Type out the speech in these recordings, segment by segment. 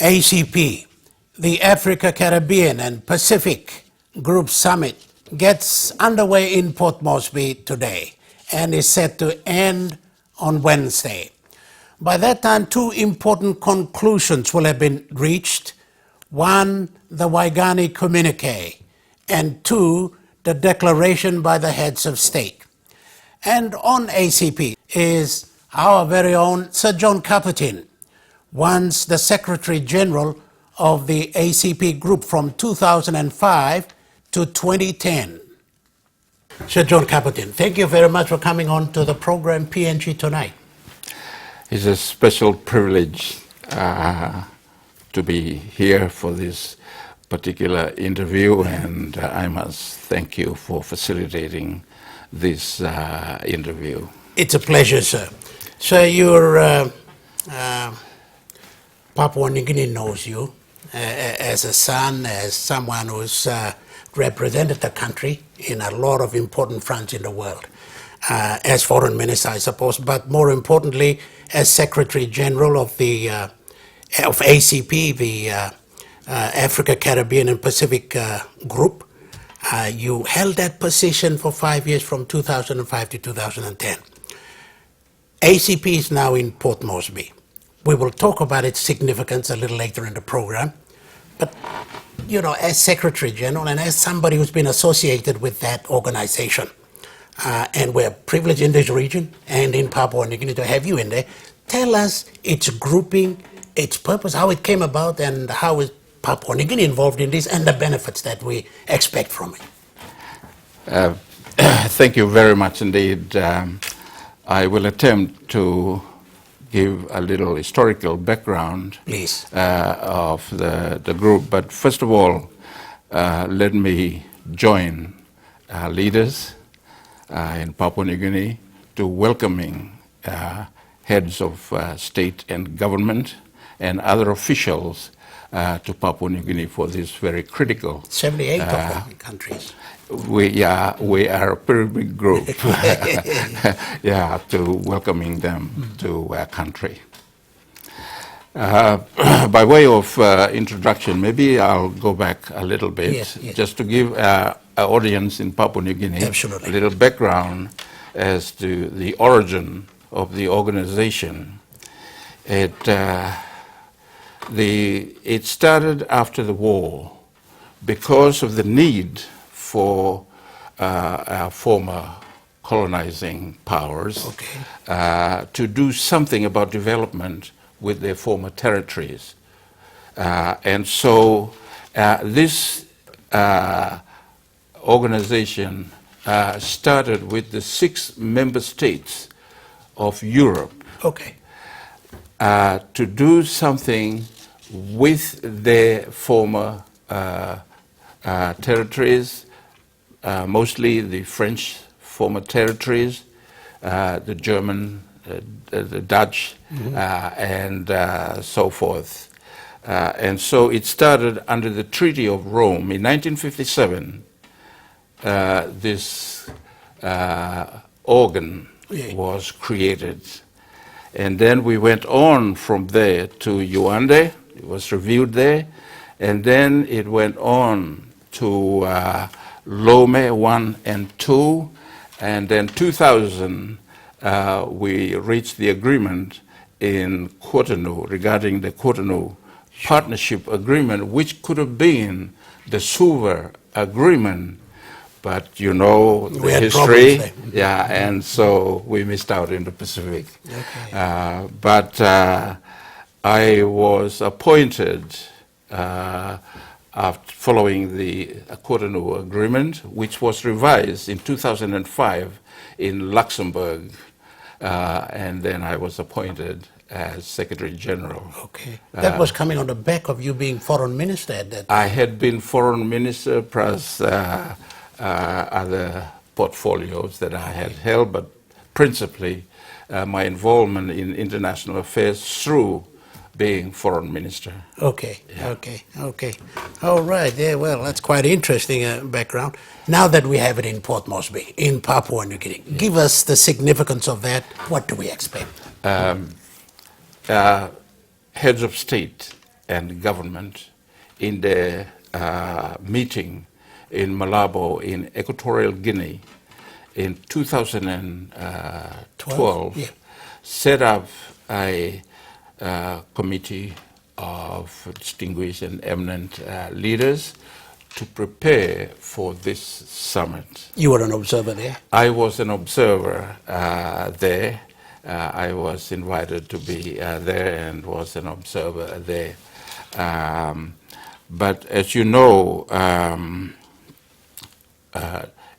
ACP, the Africa, Caribbean and Pacific Group Summit, gets underway in Port Moresby today and is set to end on Wednesday. By that time, two important conclusions will have been reached. One, the Waigani Communique, and two, the declaration by the heads of state. And on ACP is our very own Sir John Caputin, once the Secretary General of the ACP Group from 2005 to 2010. Sir John Caputin, thank you very much for coming on to the program PNG Tonight. It's a special privilege to be here for this particular interview, and I must thank you for facilitating this interview. It's a pleasure, sir. So your Papua New Guinea knows you as a son, as someone who's represented the country in a lot of important fronts in the world, as foreign minister, I suppose, but more importantly, as Secretary General of the of ACP, the Africa, Caribbean and Pacific Group. You held that position for 5 years from 2005 to 2010. ACP is now in Port Moresby. We will talk about its significance a little later in the program. But, you know, as Secretary General and as somebody who's been associated with that organization, and we're privileged in this region and in Papua New Guinea to have you in there, tell us its grouping, its purpose, how it came about, and how is Papua New Guinea involved in this, and the benefits that we expect from it. Thank you very much indeed. I will attempt to give a little historical background Please. Of the group. But first of all, let me join leaders in Papua New Guinea to welcoming heads of state and government and other officials to Papua New Guinea for this very critical. 78 countries. We are a pretty big group. To welcoming them to our country. By way of introduction, maybe I'll go back a little bit, just to give our audience in Papua New Guinea a little background as to the origin of the organization. It started after the war because of the need for our former colonizing powers to do something about development with their former territories. And so this organization started with the 6 member states of Europe to do something with their former territories, mostly the French former territories, the German, the Dutch, and so forth. And so it started under the Treaty of Rome. In 1957, this organ was created. And then we went on from there to Yaoundé. It was reviewed there. And then it went on to Lomé 1 and 2. And then 2000, we reached the agreement in Cotonou regarding the Cotonou Partnership Agreement, which could have been the Suva Agreement, but you know the history, and so we missed out in the Pacific. But I was appointed after following the Cotonou Agreement, which was revised in 2005 in Luxembourg, and then I was appointed as Secretary General. That was coming on the back of you being foreign minister at that time. I had been foreign minister plus other portfolios that I had held, but principally my involvement in international affairs through being foreign minister. Okay. All right, well, that's quite interesting background. Now that we have it in Port Moresby, in Papua New Guinea, give us the significance of that. What do we expect? Heads of state and government in the meeting in Malabo in Equatorial Guinea in 2012, Yeah. set up a committee of distinguished and eminent leaders to prepare for this summit. You were an observer there? I was an observer there. I was invited to be there and was an observer there. But as you know,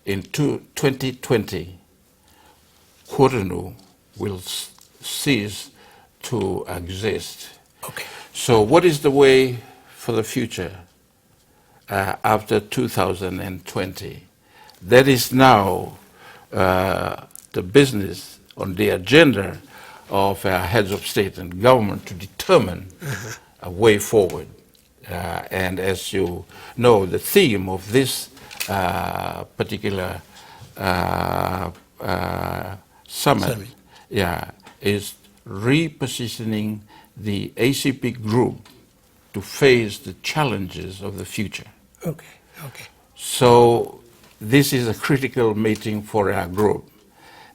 in 2020, Cotonou will cease to exist. Okay. So what is the way for the future after 2020? That is now the business on the agenda of our heads of state and government to determine a way forward. And as you know, the theme of this particular summit, is repositioning the ACP group to face the challenges of the future. Okay, okay. So this is a critical meeting for our group,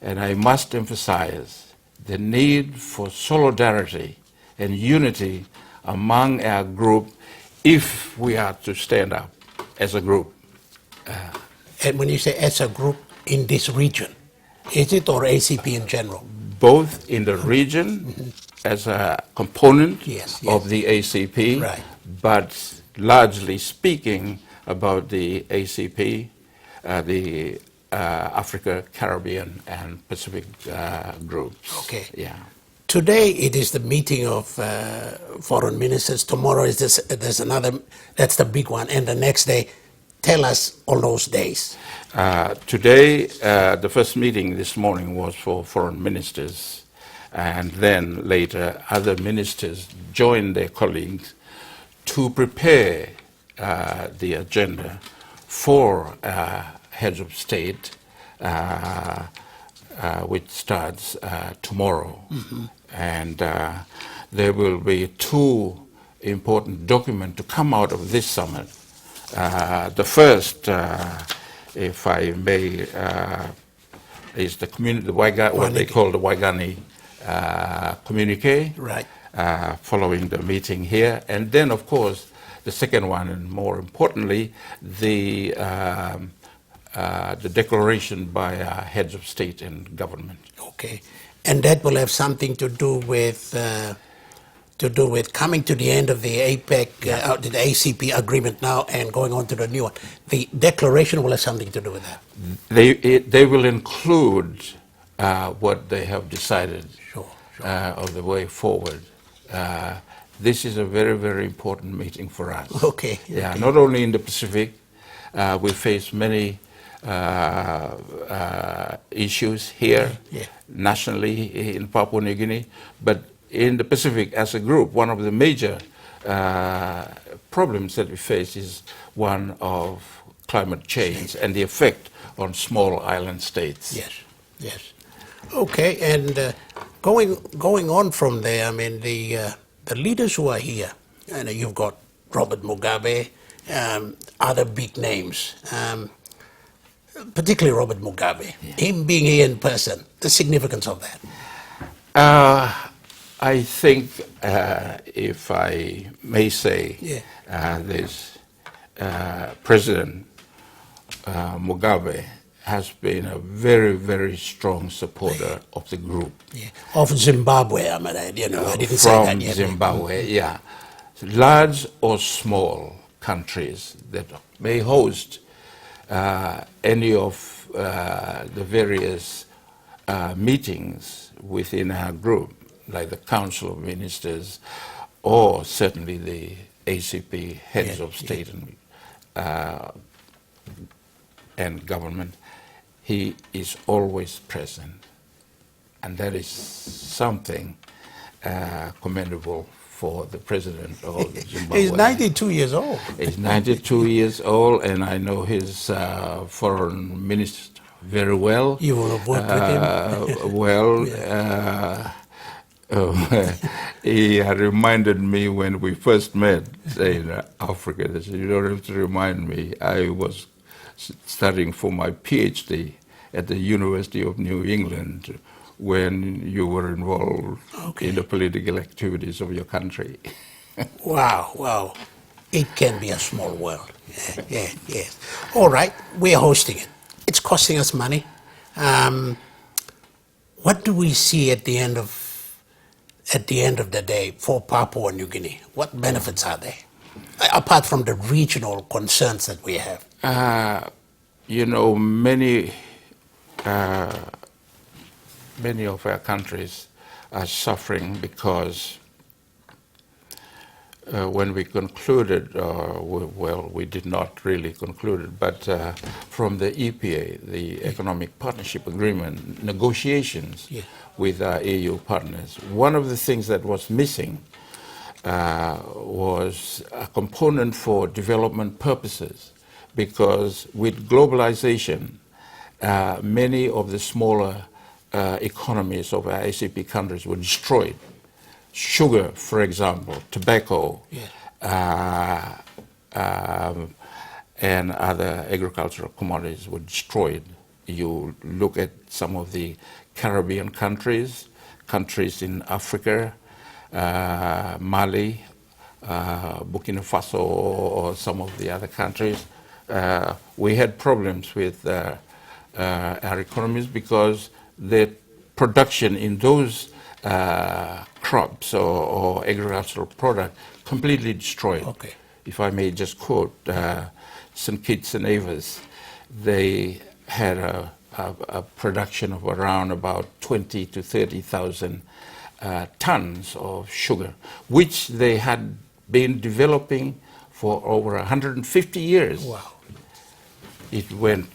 and I must emphasize the need for solidarity and unity among our group if we are to stand up as a group. And when you say as a group in this region, is it or ACP in general? Both in the region as a component of the ACP, right, but largely speaking about the ACP, the Africa, Caribbean, and Pacific groups. Okay. Yeah. Today it is the meeting of foreign ministers. Tomorrow is there's another, that's the big one. And the next day, tell us all those days. Today, the first meeting this morning was for foreign ministers, and then later other ministers joined their colleagues to prepare the agenda for heads of state, which starts tomorrow. Mm-hmm. And there will be two important documents to come out of this summit. The first, if I may, is the community, what they call the Waigani communique, right, following the meeting here, and then, of course, the second one, and more importantly, the declaration by heads of state and government. Okay, and that will have something to do with coming to the end of the APEC, the ACP agreement now, and going on to the new one. The declaration will have something to do with that. They will include what they have decided of the way forward. This is a very, very important meeting for us. Okay. Yeah, not only in the Pacific, we face many issues here, nationally in Papua New Guinea, but in the Pacific as a group, one of the major problems that we face is one of climate change and the effect on small island states. Yes, yes. Okay, and going on from there, I mean, the leaders who are here, and you've got Robert Mugabe, other big names, particularly Robert Mugabe, him being here in person, the significance of that. I think, if I may say, this President Mugabe has been a very, very strong supporter of the group. Yeah. Of Zimbabwe, I mean, I didn't say that yet. From Zimbabwe, yeah. Large or small countries that may host any of the various meetings within our group, like the Council of Ministers, or certainly the ACP heads of state and government, he is always present. And that is something commendable for the president of Zimbabwe. He's 92 years old. He's 92 years old, and I know his foreign minister very well. You will have worked with him? Oh, he reminded me when we first met in Africa. He said, "You don't have to remind me. I was studying for my PhD at the University of New England when you were involved in the political activities of your country." Wow, wow. It can be a small world. Yeah, yeah, yes. All right, we are hosting it. It's costing us money. What do we see at the end of the day for Papua New Guinea? What benefits are there apart from the regional concerns that we have? You know, many of our countries are suffering because when we concluded, well, we did not really conclude it, but from the EPA, the Economic Partnership Agreement negotiations with our EU partners, one of the things that was missing was a component for development purposes, because with globalization, many of the smaller economies of our ACP countries were destroyed. Sugar, for example, tobacco, and other agricultural commodities were destroyed. You look at some of the Caribbean countries in Africa, Mali, Burkina Faso, or some of the other countries, we had problems with our economies because the production in those crops or agricultural product completely destroyed. Okay. If I may just quote St. Kitts and Nevis, they had a production of around about 20 to 30,000 tons of sugar, which they had been developing for over 150 years. Wow. It went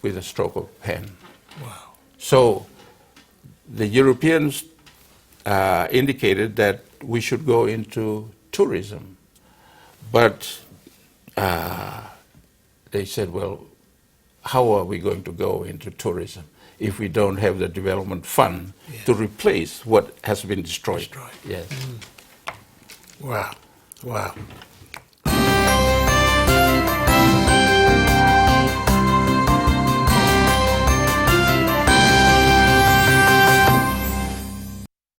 with a stroke of pen. Wow. So the Europeans indicated that we should go into tourism, but they said, well, how are we going to go into tourism if we don't have the development fund to replace what has been destroyed? Destroyed. Yes. Wow, wow.